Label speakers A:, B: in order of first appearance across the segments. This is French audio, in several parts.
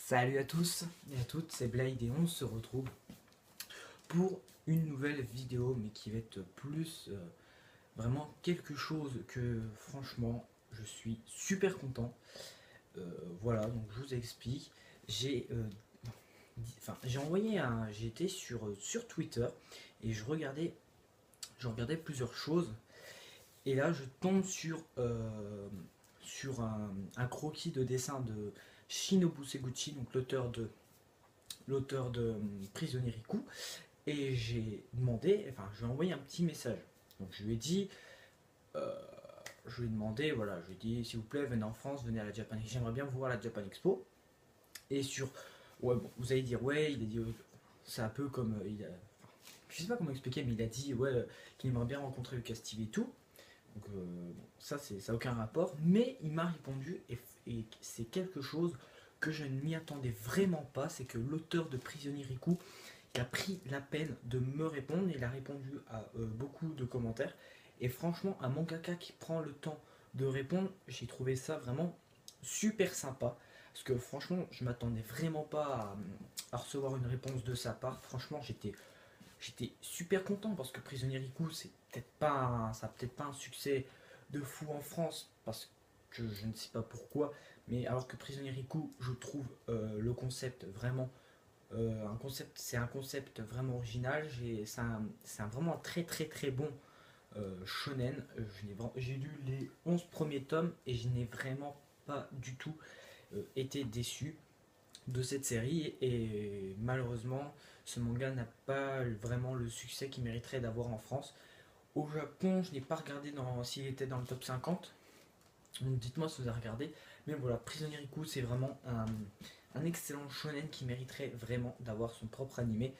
A: Salut à tous et à toutes, c'est Blade et on se retrouve pour une nouvelle vidéo, mais qui va être plus vraiment quelque chose que franchement je suis super content. Voilà, donc je vous explique. J'ai envoyé un, j'ai été sur Twitter et je regardais plusieurs choses et là je tombe sur un croquis de dessin de Shinobu Seguchi, donc l'auteur de Prisonnier Riku, et j'ai demandé, enfin, je lui ai envoyé un petit message. Donc euh, je lui ai demandé, voilà, je lui ai dit, s'il vous plaît, venez en France, venez à la Japan, j'aimerais bien vous voir à la Japan Expo. Et ouais, bon, vous allez dire, ouais, il a dit, c'est un peu comme, je sais pas comment expliquer, mais il a dit, ouais, qu'il aimerait bien rencontrer Lucas Steve et tout. Donc bon, ça n'a aucun rapport, mais il m'a répondu et c'est quelque chose que je ne m'y attendais vraiment pas, c'est que l'auteur de Prisonnier Riku a pris la peine de me répondre, il a répondu à beaucoup de commentaires, et franchement un mangaka qui prend le temps de répondre, j'ai trouvé ça vraiment super sympa, parce que franchement je m'attendais vraiment pas à recevoir une réponse de sa part, franchement j'étais super content parce que Prisonnier Riku, ça peut-être pas un succès de fou en France parce que je ne sais pas pourquoi, mais alors que Prisonnier Riku, je trouve le concept vraiment c'est un concept vraiment original. C'est vraiment un très très très bon shonen. J'ai lu les 11 premiers tomes et je n'ai vraiment pas du tout été déçu de cette série, et malheureusement ce manga n'a pas vraiment le succès qu'il mériterait d'avoir en France. Au Japon, je n'ai pas regardé s'il était dans le top 50, donc dites-moi si vous avez regardé, mais voilà, Prisonnier Riku, c'est vraiment un excellent shonen qui mériterait vraiment d'avoir son propre animé,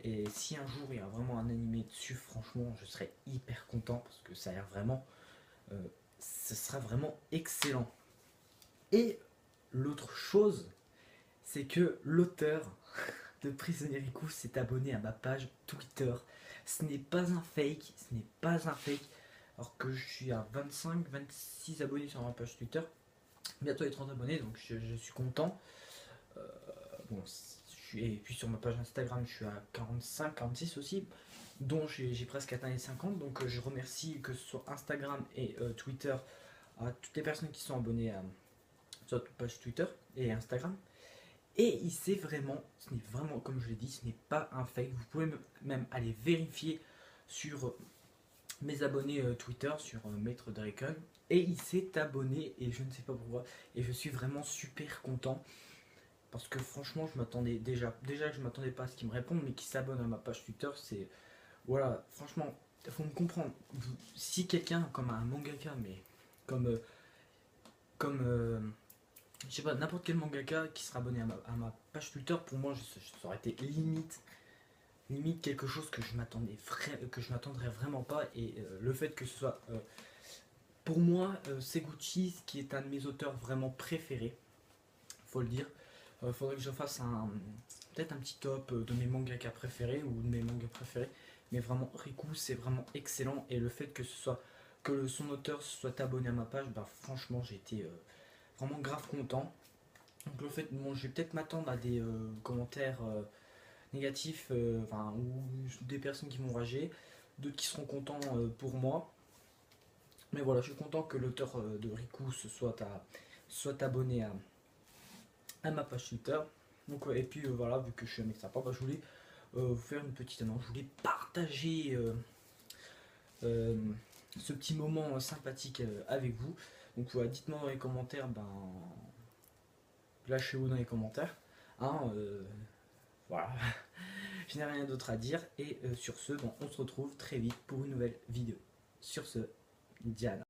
A: et si un jour il y a vraiment un animé dessus, franchement je serais hyper content parce que ça a l'air vraiment euh, ce sera vraiment excellent. Et l'autre chose, c'est que l'auteur de Prisonnier Riku s'est abonné à ma page Twitter. Ce n'est pas un fake, ce n'est pas un fake. Alors que je suis à 25-26 abonnés sur ma page Twitter. Bientôt les 30 abonnés, donc je suis content. Euh, bon, et puis sur ma page Instagram, je suis à 45-46 aussi, dont j'ai presque atteint les 50. Donc je remercie que ce soit Instagram et Twitter à toutes les personnes qui sont abonnées à sur notre page Twitter et Instagram. Et il sait vraiment, ce n'est vraiment, comme je l'ai dit, ce n'est pas un fake. Vous pouvez même aller vérifier sur mes abonnés Twitter, sur Maître Draken. Et il s'est abonné et je ne sais pas pourquoi. Et je suis vraiment super content. Parce que franchement, je m'attendais déjà que je m'attendais pas à ce qu'il me réponde, mais qu'il s'abonne à ma page Twitter, c'est... Voilà, franchement, il faut me comprendre. Si quelqu'un, comme un mangaka, mais comme... je sais pas, n'importe quel mangaka qui sera abonné à ma page Twitter, pour moi, ça aurait été limite quelque chose que je m'attendrais vraiment pas. Et le fait que ce soit, pour moi, Seguchi, qui est un de mes auteurs vraiment préférés, faut le dire, faudrait que je fasse peut-être un petit top de mes mangakas préférés ou de mes mangas préférés. Mais vraiment, Riku, c'est vraiment excellent. Et le fait que son auteur soit abonné à ma page, bah franchement, j'ai été vraiment grave content. Donc le fait, bon, je vais peut-être m'attendre à des commentaires négatifs, ou des personnes qui vont rager, d'autres qui seront contents pour moi. Mais voilà, je suis content que l'auteur de Riku soit abonné à ma page Twitter. Donc, et puis voilà, vu que je suis un mec sympa, bah, je voulais vous faire une petite annonce. Je voulais partager euh, ce petit moment sympathique avec vous. Donc voilà, dites-moi dans les commentaires, lâchez-vous dans les commentaires. Hein, voilà, je n'ai rien d'autre à dire. Et sur ce, on se retrouve très vite pour une nouvelle vidéo. Sur ce, Diana.